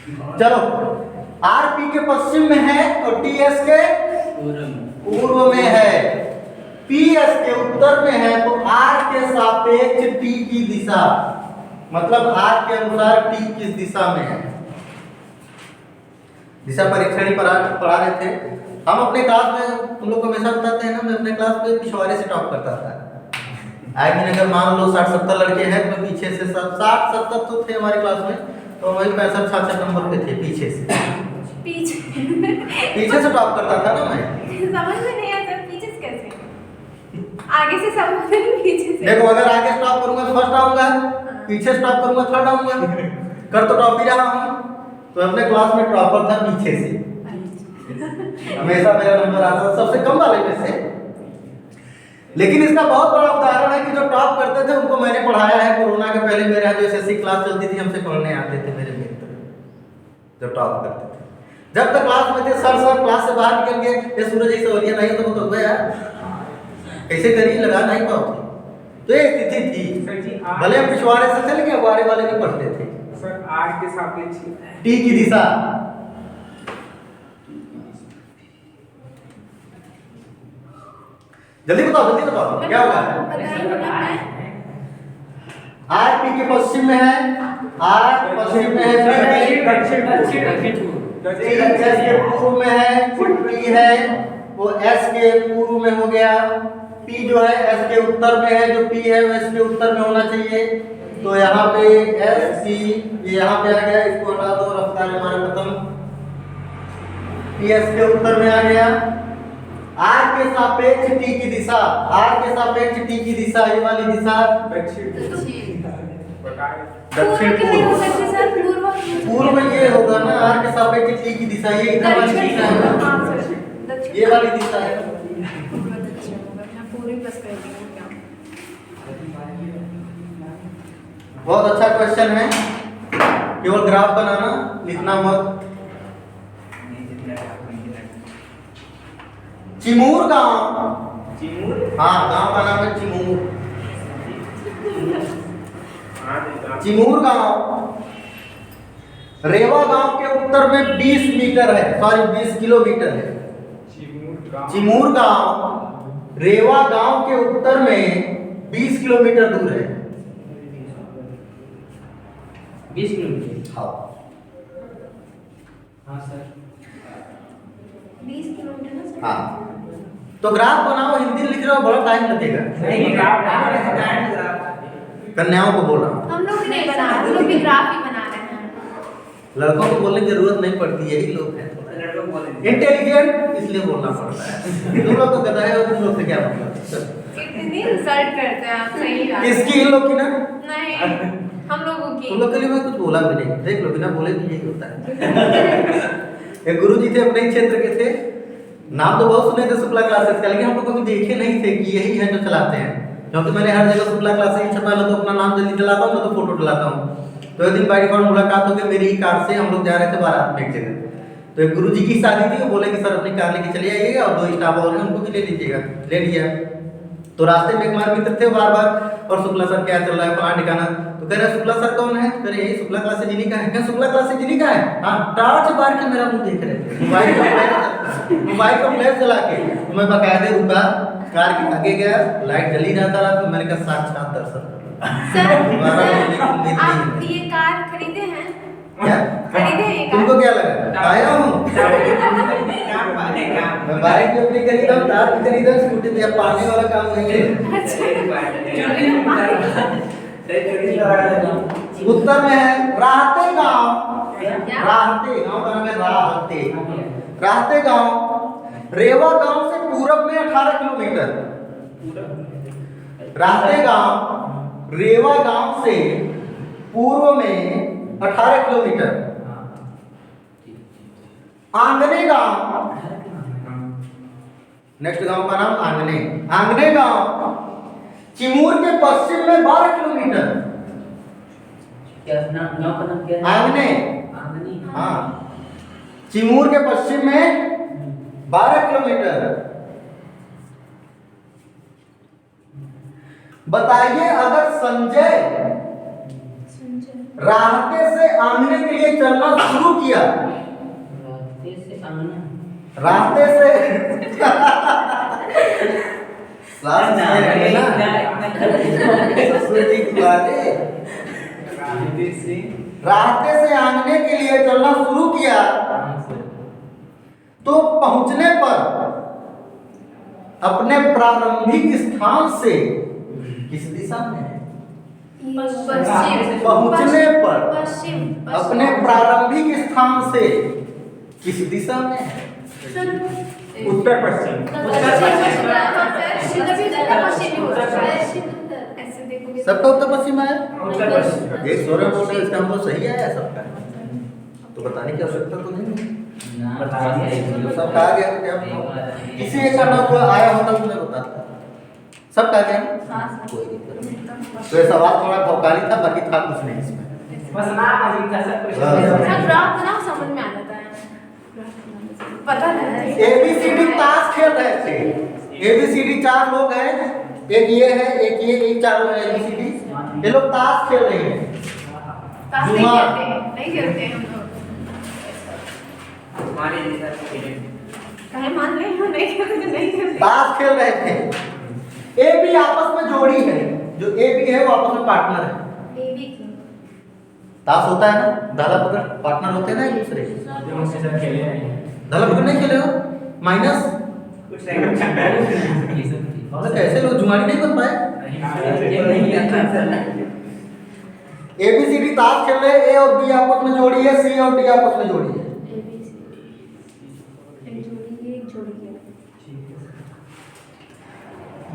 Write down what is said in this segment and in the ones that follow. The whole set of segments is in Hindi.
चलो, आर पी के पश्चिम में है और टी एस के पूर्व में है, पी एस के उत्तर में है, तो आर के सापेक्ष टी की दिशा, मतलब आर के अनुसार टी किस दिशा में है। दिशा परीक्षण ही पढ़ा रहे थे हम अपने क्लास में। तुम लोग को हमेशा बताते हैं ना, मैं अपने क्लास में पिछवाड़े से टॉप करता था। आई मीन अगर मान लो 60-70 लड़के हैं तो पीछे से 60-70 तो थे हमारी क्लास में, तो वही 65-66 नंबर पे थे पीछे से। पीछे से टॉप करता था ना मैं। समझ में नहीं आता पीछे से कैसे, आगे से सब पीछे से। देखो, अगर आगे स्टॉप करूंगा तो फर्स्ट आऊंगा, पीछे स्टॉप करूंगा थर्ड आऊंगा, कर तो टॉप ही रहा हूं। तो अपने क्लास में टॉपर था पीछे से, हमेशा मेरा नंबर आता था सबसे कम वाले में से। लेकिन इसका बहुत बड़ा उदाहरण है कि जो टॉप करते थे उनको मैंने पढ़ाया है। कोरोना के पहले मेरे यहाँ जो एसएससी क्लास चलती थी, हमसे पढ़ने आते थे मेरे मित्र जो टॉप करते थे। जब तक क्लास में थे, सर क्लास से बाहर निकल गए, ये सूरज जी सवालिया नहीं तो बताओ यार कैसे करी, लगा नहीं पाओ। तो ये स्थिति थी, भले हम पिछवाड़े से थे लेकिन अगवाड़े वाले भी पढ़ते थे। सर आर के सापेक्ष टी की दिशा, जल्दी बताओ क्या होगा। आर पी के पश्चिम में है, आर पश्चिम में है, एस के पूर्व में है, टी है वो एस के पूर्व में हो गया, पी जो है एस के उत्तर में है, जो पी है वो एस के उत्तर में होना चाहिए। तो यहाँ पे एस सी ये यहाँ पे आ गया, इसको हटा दो, रफ्तार हमारा खत्म। पी एस के उत्तर में आ गया। आर के सापेक्ष टी की दिशा, आर के सापेक्ष टी की दिशा, ये वाली दिशा दक्षिण पूर्व, पूर्व ये होगा ना, आर के सापेक्ष टी की दिशा, ये इधर वाली दिशा है, ये वाली दिशा है। बहुत अच्छा क्वेश्चन है, केवल ग्राफ बनाना, लिखना मत। चिमूर गांव, हाँ गांव का नाम है चिमूर। चिमूर गांव रेवा गांव के उत्तर में 20 मीटर है, सॉरी 20 किलोमीटर है। चिमूर गांव रेवा गांव के उत्तर में 20 किलोमीटर दूर है। 20 किलोमीटर, हाँ सर 20 किलोमीटर ना सर। हाँ, तो ग्राफ बनाओ, हिंदी लिख रहे हो बड़ा टाइम लगेगा। कन्याओं को बोल रहा हूँ, हम लोग नहीं बना रहे, हम लोग भी ग्राफ ही बना रहे हैं। लड़कों को बोलने की जरूरत नहीं पड़ती, यही लोग हैं इंटेलिजेंट, इसलिए बोलना पड़ता है। तुम लोग तो गधा है, तुम लोग से क्या मतलब। कितनी इंसल्ट करते हैं आप, सही बात। किसकी, इन लोग की ना? नहीं, हम लोगों की। तुम लोग के लिए मैं कुछ बोला भी नहीं, देख लो बिना बोले भी यही होता है। एक गुरुजी थे, अपने ही क्षेत्र के थे, नाम तो बहुत सुने थे शुक्ला क्लासेस का, लेकिन हम लोग कभी देखे नहीं थे कि यही है जो चलाते हैं। क्योंकि मैंने हर जगह शुक्ला क्लासेस ही छपा ला, तो अपना नाम जल्दी डलाता हूँ, तो फोटो डलाता हूँ। तो एक दिन बाई डिफॉल्ट मुलाकात हो गई मेरी ही कार से, हम लोग जा रहे थे बारात में एक जगह। तो एक गुरुजी की शादी थी, वो बोले कि सर अपनी कार लेके चले आइएगा और 2 स्टाफ और हैं उनको भी ले लीजिएगा। ले लिया। तो रास्ते में एक हमारे मित्र थे बार बार, और शुक्ला सर क्या चल रहा है, फलाना ठिकाना। तो कह रहे शुक्ला सर कौन है? कह रहे यही शुक्ला क्लासेस जिन्हीं का है। क्या शुक्ला क्लासेस जिन्हीं का है? हाँ, टार्च बार के मेरा मुंह देख रहे थे, मोबाइल का फ्लैश जला के। तो मैं बकायदे रुका, कार के आगे गया, लाइट जली जाता रहा, तो मैंने कहा साक्षात दर्शन सर आप ये कार खरीदे हैं? क्या खरीदे हैं? तुमको क्या लगा आया हूँ? मैं बाइक भी अपनी खरीदा हूँ, कार भी खरीदा, स्कूटी भी। अब पाने वाला काम नहीं है। उत्तर में है राहते गांव, राहते गांव का नाम है राहते। राहते गांव रेवा गांव से पूरब में 18 किलोमीटर। राहते गांव रेवा गांव से पूर्व में 18 किलोमीटर। आंगने गांव, नेक्स्ट गांव का नाम आंगने। आंगने गांव चिमूर के पश्चिम में 12 किलोमीटर। क्या नाम, गांव का नाम क्या है? आंगने, आंगनी, हाँ, चिमूर के पश्चिम में 12 किलोमीटर। बताइए अगर संजय राहते से आंगने के लिए लिए चलना शुरू किया। रास्ते से आना। रास्ते से सास ना, है ना इतना ससुर जी तुम्हारे रास्ते से रास्ते से आंगने के लिए चलना शुरू किया तो पहुंचने पर अपने प्रारंभिक स्थान से किस दिशा में है? पश्चिम। पहुंचने पर पश्चिम। अपने प्रारंभिक स्थान से किस दिशा में है? उत्तर पश्चिम। ऐसे देखोगे सबका उत्तर पश्चिम आया? उत्तर पश्चिम। एक सोरे बोल रहे इसका हमको सही आया सबका, तो बताने की आवश्यकता तो नहीं है। तो सब कहा गया तो क्या किसी एक का ना हुआ आया होता तो मैं बताता। सब कहा गया ना? कोई दिक्कत नहीं। तो ये सवाल थोड़ा भौकाली था, बाकी था कुछ नहीं इसमें। बस नाम अजीब था सब कुछ। सब ग्राफ बनाओ समझ में आ जाता है। पता नहीं एबीसीडी ताश खेल रहे थे। एबीसीडी 4 लोग हैं, एक ये है, एक ये, एक 4 लोग हैं एबीसीडी। ये लोग ताश खेल रहे हैं। ताश नहीं खेलते हम लोग। हमारे जैसा खेले। काहे मान ले हम नहीं खेलते तो नहीं खेलते। ताश खेल रहे थे। ए बी आपस में जोड़ी है, जो ए बी है वो आपस में पार्टनर है। बेबी की ताश होता है ना, दाला पकड़ पार्टनर होते हैं ना एक दूसरे के। जो हमसे सब खेले हैं। दाला पकड़ नहीं खेले हो? माइनस कुछ नहीं कुछ नहीं। तो कैसे लोग जुआरी नहीं बन पाए? एबीसीडी ताश खेल रहे, ए और बी आपस में जोड़ी है, सी और डी आपस में जोड़ी है। एक जोड़ी है।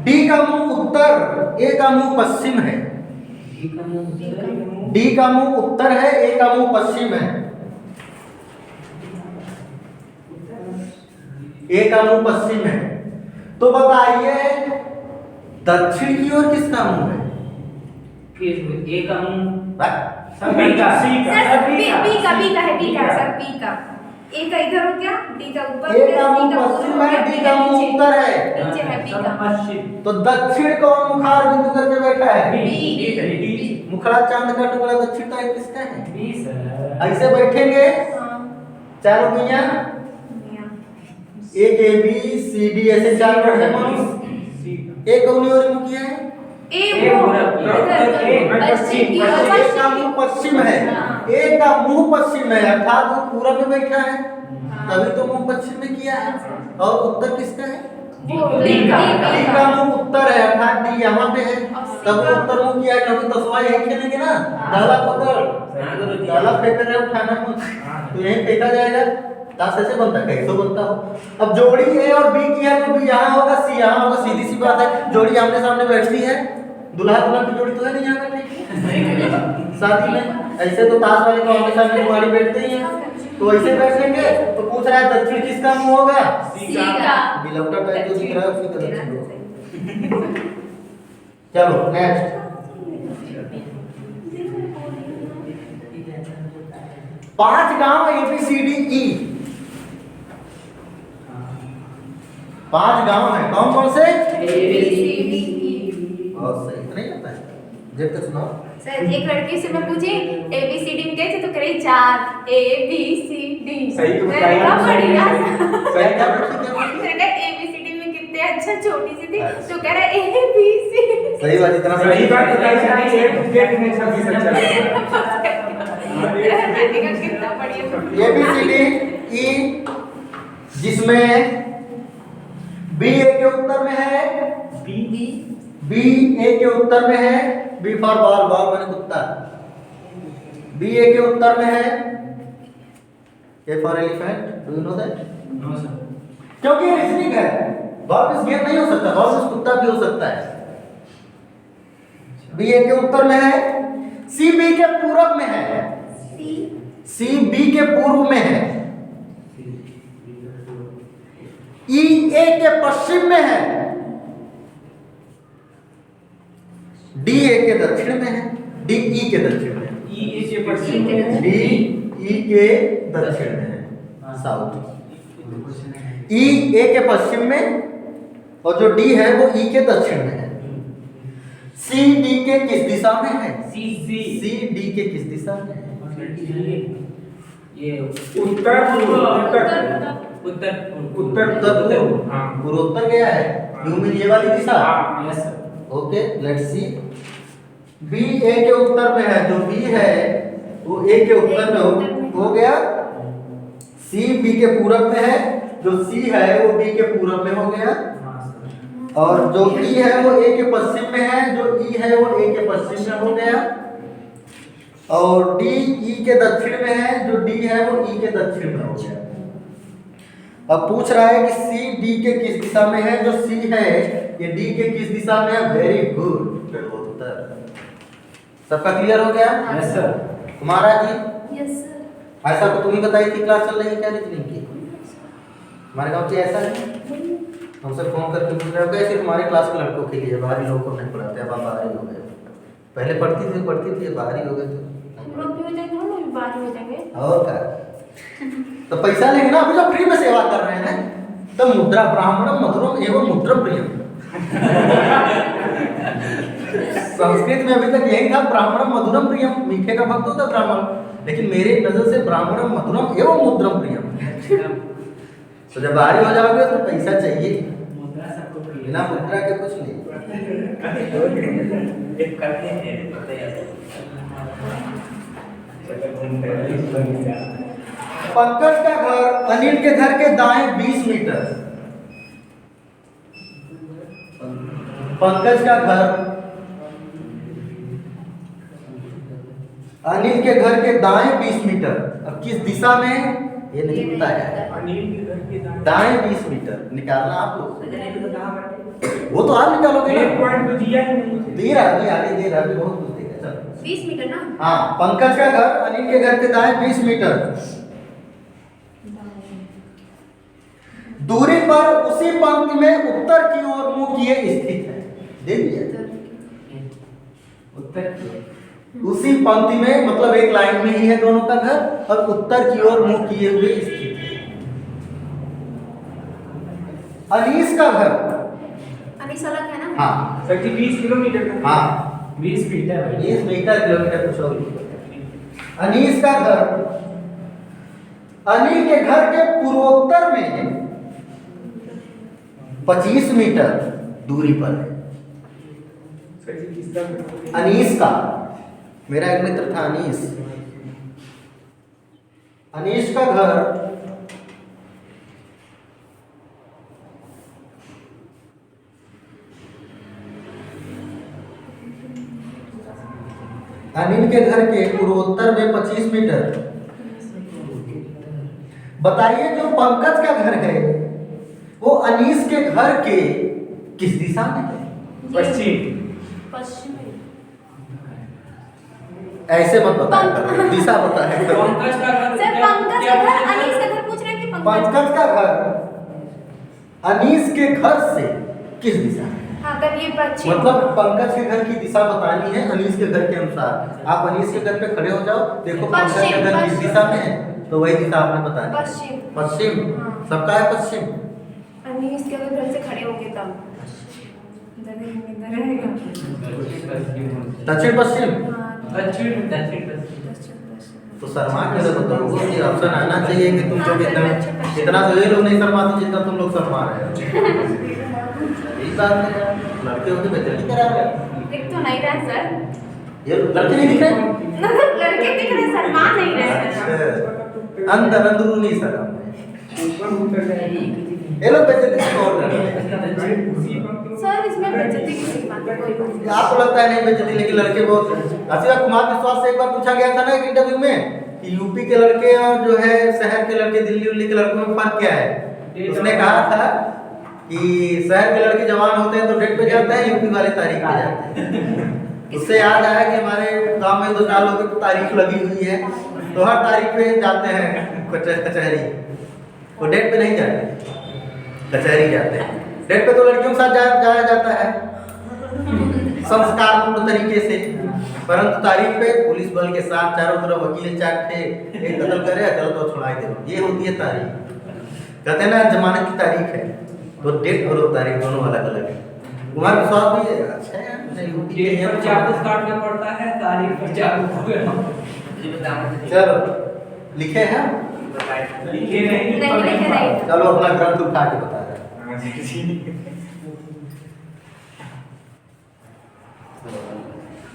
डी का मुंह उत्तर, ए का मुंह पश्चिम है। डी का मुंह उत्तर है, ए का मुंह पश्चिम है। ए का मुंह पश्चिम है, तो बताइए दक्षिण की ओर किसका मुंह है? ए का मुंह सभी का सी का सर सभी बी का का बी का है सर बी का। ए का इधर हो गया, डी का ऊपर ए का मुंह पश्चिम है, डी का मुंह उत्तर है। नीचे है बी का। पश्चिम। तो दक्षिण कौन मुखार बिंदु करके बैठा है? बी। मुखड़ा चांद का टुकड़ा दक्षिण का किसका है? B sir. ऐसे बैठेंगे हाँ, चारों मियां, मियां। एक ए बी सी डी ऐसे 4 बैठे मनुष्य। सी का। एक कौन और मुंह किया है? ए वो इधर पश्चिम की ओर। एक का मुंह पश्चिम है, एक का मुंह पश्चिम है, अर्थात वो पूरब में बैठा है, तभी तो मुंह पश्चिम में किया है। और उत्तर किसका है? डी डी का मुंह उत्तर है, अर्थात डी यहाँ पे है, तब वो उत्तर मुंह किया है, क्योंकि 10वां यही खेलेंगे ना। डाला पकड़, डाला फेंक रहे उठाना मत, तो यही फेंका जाएगा। ताश ऐसे बनता है, कैसे बनता हो। अब जोड़ी ए और बी की है तो बी यहाँ होगा, सी यहाँ होगा, सीधी सी बात है। जोड़ी आमने सामने बैठती है, दूल्हा दुल्हन की जोड़ी तो है नहीं यहाँ बैठी शादी में। ऐसे तो ताश वाले को आमने सामने कुमारी बैठते ही हैं, तो ऐसे बैठेंगे। तो पूछ रहा है दक्षिण किसका मुंह होगा? सी का। बिलौटा टाइप जो दिख रहा है उसकी तरफ चलो। चलो नेक्स्ट। 5 गांव एबीसीडी ई। 5 गांव है, कौन कौन से? और सही तो नहीं आता है, जब तक सुनाओ। सर एक लड़की से मैं पूछी ABCD में कैसे, तो कह रही 4 ABCD। सही तो मैंने कहा बढ़िया। सही क्या बोलती क्या? मैंने कहा ABCD में कितने अच्छा छोटी सी थी, तो कह रहा ABC। सही बात, इतना सही बात ऐसा नहीं है। गेट में 26 अच्छा लगता है। मैंने कहा कितना बढ़िया। एबीसीडी ई, जिसमें बी ए के उत्तर में है, बी ए के उत्तर में है, बी फॉर बॉल, बॉल माने कुत्ता। बी ए के उत्तर में है, A for elephant, do you know that? No sir. क्योंकि रीजनिंग है, बॉल मिस गेम नहीं हो सकता, बॉल मिस कुत्ता भी हो सकता है। बी ए के उत्तर में है, सी बी के पूरब में है, सी बी के पूर्व में है, ई ए के पश्चिम में है, डी ए के दक्षिण में है, डी ई के दक्षिण में है, ई ए के पश्चिम में। डी ई के दक्षिण में है, साउथ। ई ए के पश्चिम में और जो डी है वो ई के दक्षिण में है। सी डी के किस दिशा में है? सी सी सी डी के किस दिशा में है? ये उत्तर पूर्व उत्तर उत्तर पूर्व। हाँ। पूर्वोत्तर गया है। यू मीन ये वाली दिशा। हाँ। Yes sir. Okay let's see. B A के उत्तर में है, जो बी है वो ए के उत्तर में हो गया। सी बी के पूरब में है, जो सी है वो बी के पूरब में हो गया। हाँ सर। और जो ई है वो ए के पश्चिम में है, जो ई है वो ए के पश्चिम में हो गया। और डी ई के दक्षिण में है, जो डी है वो ई के दक्षिण में हो गया। अब पूछ रहा है कि सी डी के किस दिशा में है, जो सी है ये डी के किस दिशा में है। वेरी गुड, उत्तर। सबका क्लियर हो गया? Yes sir. तुम्हारा जी यस सर। ऐसा तो तुम ही बताई थी, क्लास चल रही है क्या रीजनिंग की? हमारे गांव की ऐसा है, हमसे फोन करके पूछ रहे हो कैसे तुम्हारे क्लास के लड़कों के लिए, बाहरी लोगों को नहीं पढ़ाते, अब आप बाहरी हो गए। पहले पढ़ती थी बाहरी हो गए हम लोग भी हो जाएंगे, हम लोग भी बाहर हो जाएंगे। और क्या? तो पैसा लेंगे ना, अभी जो फ्री में सेवा कर रहे हैं। तो मुद्रा ब्राह्मणम मधुरम एवं मुद्रम प्रियम। संस्कृत में अभी तक यही था, ब्राह्मणम मधुरम प्रियम, मीठे का भक्त होता ब्राह्मण। लेकिन मेरे नजर से ब्राह्मणम मधुरम एवं मुद्रम प्रियम। तो जब बाहरी हो जाओगे तो पैसा चाहिए, मुद्रा सबको प्रिय। बिना मुद्रा के कुछ नहीं। एक करते हैं पता है। पंकज का घर अनिल के घर के दाएं 20 मीटर। पंकज का घर अनिल के घर के दाएं 20 मीटर। अब किस दिशा में ये नहीं बताया है। अनिल के घर के दाएं 20 मीटर निकालना आप लोग। सजने को कहां बैठे? वो तो आप निकालोगे एक ना। पॉइंट तो दिया ही नहीं। दे रहा है आगे, दे रहा है बहुत कुछ देगा। चलो 20 मीटर ना। हाँ, पंकज का घर अनिल के घर के दाएं 20 मीटर दूरी पर उसी पंक्ति में उत्तर की ओर मुंह किए स्थित है। दे दिया उत्तर उसी पंक्ति में, मतलब एक लाइन में ही है दोनों का घर, और उत्तर की ओर मुंह किए हुए स्थित है। अनीस का घर, अनीस अलग है ना। हाँ सर जी 20 किलोमीटर का। हाँ 20 मीटर है। 20 मीटर किलोमीटर कुछ और। अनीस का घर अनिल के घर के पूर्वोत्तर में 25 मीटर दूरी पर है। सर जी किसका? अनीस का, मेरा एक मित्र था अनीस। अनीस का घर अनिल के घर के पूर्वोत्तर में 25 मीटर। बताइए जो पंकज का घर है वो अनीस के घर के किस दिशा में है? पश्चिम। पश्चिम। ऐसे मत बताया, दिशा बताया। पंकज का घर सर पंकज का घर अनीस का घर पूछ रहे हैं कि पंकज का घर अनीस के घर से किस दिशा में? हाँ तब ये पश्चिम। मतलब पंकज के घर की दिशा बतानी है अनीस के घर के अनुसार। आप अनीस के घर पे खड़े हो जाओ, देखो पंकज के घर किस दिशा में है, तो वही दिशा आपने बतानी है। पश्चिम। पश्चिम। हाँ। सबका है पश्चिम। अनीस के अगर घर से खड़े होंगे तब इधर रहेगा। दक्षिण पश्चिम। हाँ दक्षिण दक्षिण। तो शर्मा के लिए तो ये ऑप्शन आना चाहिए कि तुम लोग इतना तो ये लोग नहीं शर्माते जितना तुम लोग शर्मा रहे हो। यही बात है यार, लड़के होके बेइज्जती करा रहे हो। दिख तो नहीं रहा सर। ये लड़के नहीं दिख रहे? लड़के दिख रहे, शर्मा नहीं रहे। अच्छा, अंदरूनी शर्म है। ऊपर उतर जाएगी। ये लोग बेइज्जती से कौन कर रहे हैं? सर इसमें बेइज्जती की बात है कोई नहीं। आपको लगता है नहीं बेइज्जती, लेकिन लड़के बहुत। अच्छा, कुमार विश्वास से एक बार पूछा गया था ना एक इंटरव्यू में कि यूपी के लड़के और जो है शहर के लड़के, दिल्ली उल्ली के लड़कों में फर्क क्या है। उसने कहा था कि शहर के लड़के जवान होते हैं तो डेट पे जाते हैं, यूपी वाले तारीख पे जाते हैं। उससे याद आया कि हमारे गांव में 2-4 लोगों की तारीख लगी हुई है, तो हर तारीख पे जाते हैं कचहरी। वो डेट पे नहीं जाते, कचहरी जाते हैं। डेट पे तो लड़कियों के साथ जाया जाता है संस्कारपूर्ण तरीके से, परंतु तारीख पे पुलिस बल के साथ चारों तरफ वकील चाटे, एक कत्ल करे चलो तो छुड़ाई दे, ये होती है तारीख। कहते हैं ना जमानत की तारीख है, तो डेट और तारीख दोनों अलग अलग है। कुमार विश्वास भी अच्छा है, डेट पर चाकू काटना पड़ता है, तारीख पर चाकू। चलो लिखे हैं? लिखे नहीं नहीं लिखे नहीं। चलो अपना ग्रंथ उठा के बता रहे हैं। हाँ जी।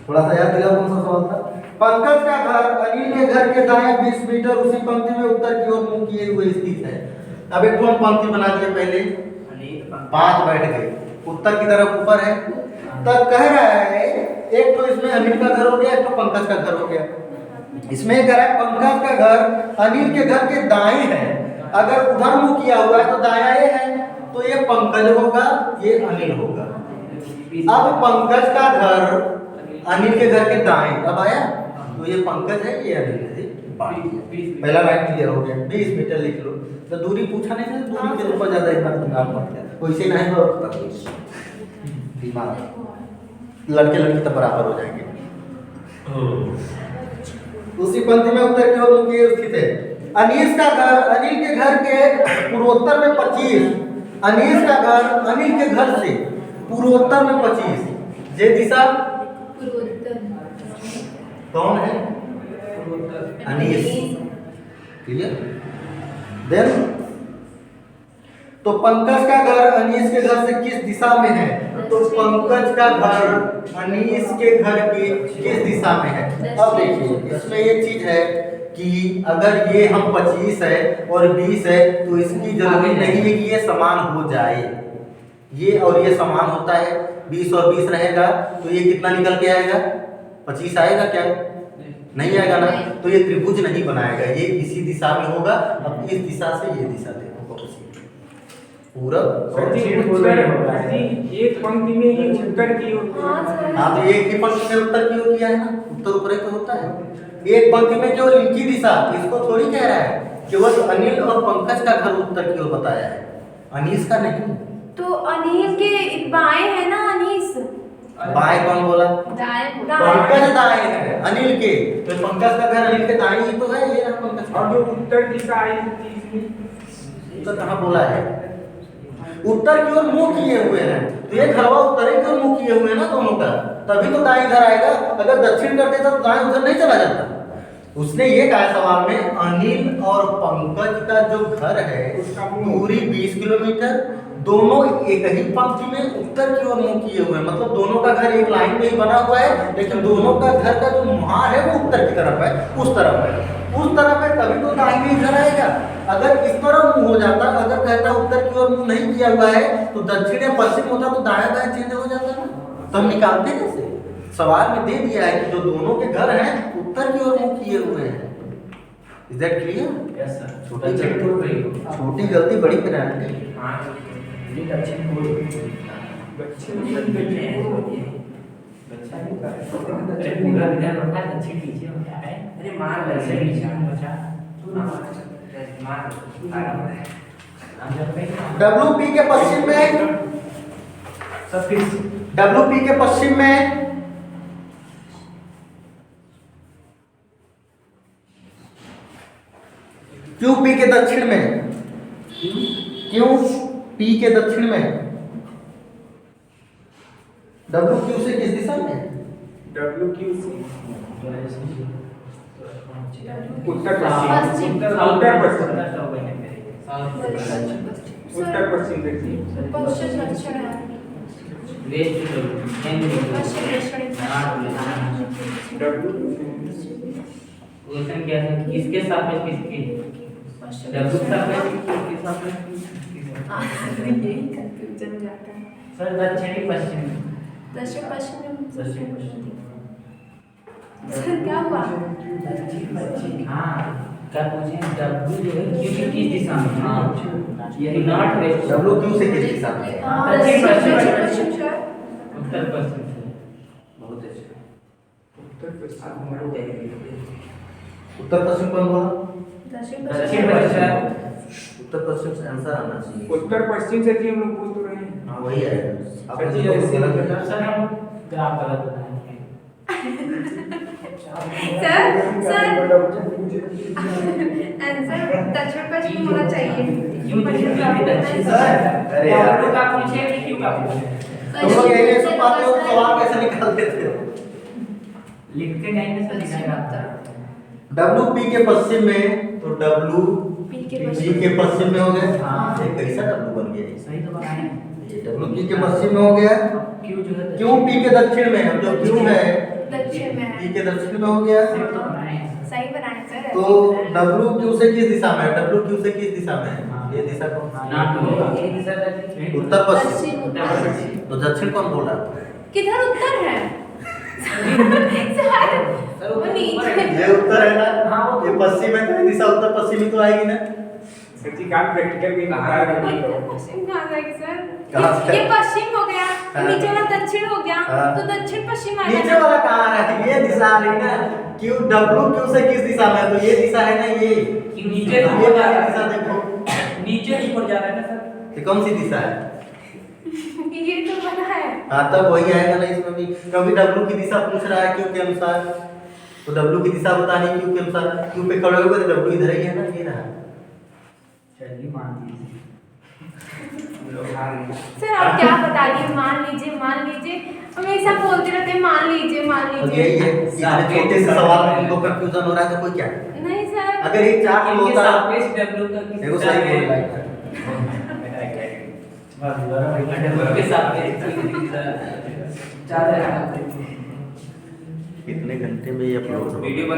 थोड़ा सा याद दिलाओ कौन सा सवाल था? पंकज का घर अनिल के घर के दाएं 20 मीटर उसी पंक्ति में उत्तर की ओर मुंह किए हुए स्थित है। अब एक हम पंक्ति बना दिए पहले, 5 बैठ गए, उत्तर की तरफ ऊपर है। तब कह रहा है एक तो इसमें अनिल का घर हो गया, एक तो पंकज का घर हो गया। इसमें कह रहा है पंकज का घर अनिल के घर के दाएं है। अगर उधर मुंह किया हुआ है तो दायां ये है, तो ये पंकज होगा, ये अनिल होगा। अब पंकज का घर अनिल के घर के दाएं, अब आया तो ये पंकज है, ये अनिल है। पहला लाइन क्लियर हो गया। 20 मीटर लिख लो। तो दूरी पूछा नहीं था, दूरी के ऊपर ज्यादा इतना दिमाग मत गया, वैसे नहीं हो दिमाग, लड़के लड़की तो बराबर हो जाएंगे। उसी पंक्ति में उत्तर की ओर मुंह स्थित है। अनीस का घर अनिल के घर के पूर्वोत्तर में 25, अनीस का घर अनिल के घर से पूर्वोत्तर में 25, ये दिशा कौन है? अनीस। क्लियर? देन तो पंकज का घर अनीस के घर से किस दिशा में है? तो पंकज का घर अनीस के घर की किस दिशा में है? अब देखिए इसमें ये चीज है कि अगर ये हम 25 है और 20 है तो इसकी जरूरी नहीं है कि ये समान हो जाए। ये और ये समान होता है, 20 और 20 रहेगा तो ये कितना निकल के आएगा? 25 आएगा क्या? नहीं आएगा ना, तो ये त्रिभुज नहीं बनाएगा, ये इसी दिशा में होगा। अब इस दिशा से ये दिशा देखो पूरा एक पंक्ति में ये उत्तर की ओर। हाँ तो एक ही पंक्ति में उत्तर की ओर किया है ना, उत्तर ऊपर तो होता है। एक पंक्ति में केवल इनकी दिशा, इसको थोड़ी कह रहा है, केवल अनिल और पंकज का घर उत्तर की ओर बताया है, अनीस का नहीं। तो अनिल के बाएं है ना अनीस? बाएं कौन बोला? दाएं। पंकज दाएं है अनिल के, तो पंकज का घर अनिल के दाएं ही तो है, ये ना पंकज का। और जो उत्तर दिशा आई थी इसमें उत्तर कहाँ बोला है? उत्तर की ओर मुंह किए हुए हैं, तो ये घरवा उत्तर की ओर मुंह किए हुए हैं ना दोनों का, तभी तो दाएं इधर आएगा। अगर दक्षिण कर देता तो दाएं उधर नहीं चला जाता। उसने ये कहा सवाल में अनिल और पंकज का जो घर है दूरी 20 किलोमीटर, दोनों एक ही पंक्ति में उत्तर की ओर मुंह किए हुए हैं, मतलब दोनों का घर एक लाइन में ही बना हुआ है, लेकिन दोनों का घर का जो मुहार है वो उत्तर की तरफ है, उस तरफ है, तभी तो दाहिने इधर आएगा। अगर इस तरफ मुंह हो जाता, अगर कहता उत्तर की ओर मुंह नहीं किया हुआ है तो दक्षिण या पश्चिम होता तो दाया बाया चेंज हो जाता ना, तो हम निकालते हैं कैसे? सवाल में दे दिया है कि जो दोनों के घर हैं उत्तर की ओर मुंह किए हुए हैं। Is that clear? Yes sir. छोटी गलती बड़ी पेनाल्टी। पूरा विधान होता है दक्षिण नीचे होता है। अरे मान वैसे नीचे बचा WP के पश्चिम में, WP के पश्चिम में QP के दक्षिण में, QP के दक्षिण में WQ से किस दिशा में? WQ से उत्तर पश्चिम। उत्तर पश्चिम देखिए। पश्चिम दक्षिण है। वेस्ट पश्चिम दक्षिण। क्वेश्चन क्या है? किसके सापेक्ष किसके? W सापेक्ष किसके सापेक्ष? यही कंफ्यूजन जाता है। सर दक्षिणी पश्चिम। दक्षिण पश्चिम। पश्चिम। सर क्या हुआ? हाँ क्या पूछे? W जो है Q की किस दिशा में? हाँ यही नॉर्थ वेस्ट। WQ से किस दिशा में? दक्षिण पश्चिम सर। उत्तर पश्चिम से। बहुत अच्छा। उत्तर पश्चिम। उत्तर पश्चिम कौन बोला? दक्षिण दक्षिण पश्चिम। उत्तर पश्चिम से आंसर आना चाहिए। उत्तर पश्चिम से जी हम लोग बोल तो रहे हैं। हाँ वही है। आपने अच्छी जो ऐसी गलत किया। सर हम ग्राफ गलत बनाए हैं। आंसर दक्षिण पश्चिम होना चाहिए। क्यों दक्षिण? अरे यार W का पूछे कि Q का पूछे? तुम लोग ये सब बातें और सवाल कैसे निकाल देते हो? लिखते नहीं ना सर, लिखा जाता है। डब्ल्यू पी के पश्चिम में, तो डब्ल्यू पी के पी पश्चिम के पश्चिम में हो गया। हाँ। ये कैसा डब्ल्यू बन गया? सही तो बनाए हैं। ये डब्ल्यू पी के पश्चिम में हो गया। क्यों जो है क्यू पी के दक्षिण में, अब जो क्यू है दक्षिण में पी है। के दक्षिण में हो गया। सही तो बनाए हैं। सही बनाए सर। तो डब्ल्यू क्यू से किस दिशा में है? डब्ल्यू क्यू से किस दिशा में है? हाँ। ये दिशा कौन सी ना है? तो ये दिशा रहती है। उत्तर पश्चिम। पश्चिम उत्तर पश्चिम। तो दक्षिण कौन बोल रहा है? किधर उत्तर है? सर वो नीचे। ये उत्तर है ना? हाँ, वो तो- ये पश्चिम है, तो ये दिशा उत्तर पश्चिमी तो आएगी ना? सच्ची काम प्रैक्टिकल भी कहाँ कहा उत्तर पश्चिम कहाँ जाएगी सर? कहाँ से? ये पश्चिम हो गया, हाँ। नीचे वाला दक्षिण हो गया, हाँ। तो दक्षिण पश्चिम आ नीचे गया। वाला कहाँ आ रहा है? ये दिशा आ रही ना? क्यू डब्ल्यू क्यू से किस दिशा में है? तो ये दिशा है ना ये। कि नीचे ये ऊपर जा वाली रहा दिशा है। देखो। नीचे ऊपर जा रहा है ना सर। ये कौन सी दिशा है? ये तो बना है। हाँ, तब वही आएगा ना इसमें भी, क्योंकि डब्ल्यू की दिशा पूछ रहा है क्यू के अनुसार, तो डब्ल्यू की दिशा बतानी है क्यू के अनुसार। क्यू पे खड़े हुए तो डब्ल्यू इधर ही है ना, ये रहा। चलिए मान लीजिए। सर आप क्या बता रही हैं? मान लीजिए हमेशा बोलते रहते हैं मान लीजिए अब यही है, इतने छोटे से सवाल में तुमको कंफ्यूजन हो रहा है तो कोई क्या? नहीं सर। अगर एक चार्ट इनके होता सापेक्ष W का किस देखो दिशा सही में बोल रहा है? है। W के सापेक्ष किस दिशा ज़्यादा है। कितने घंटे में ये अपलोड होगा? वीडियो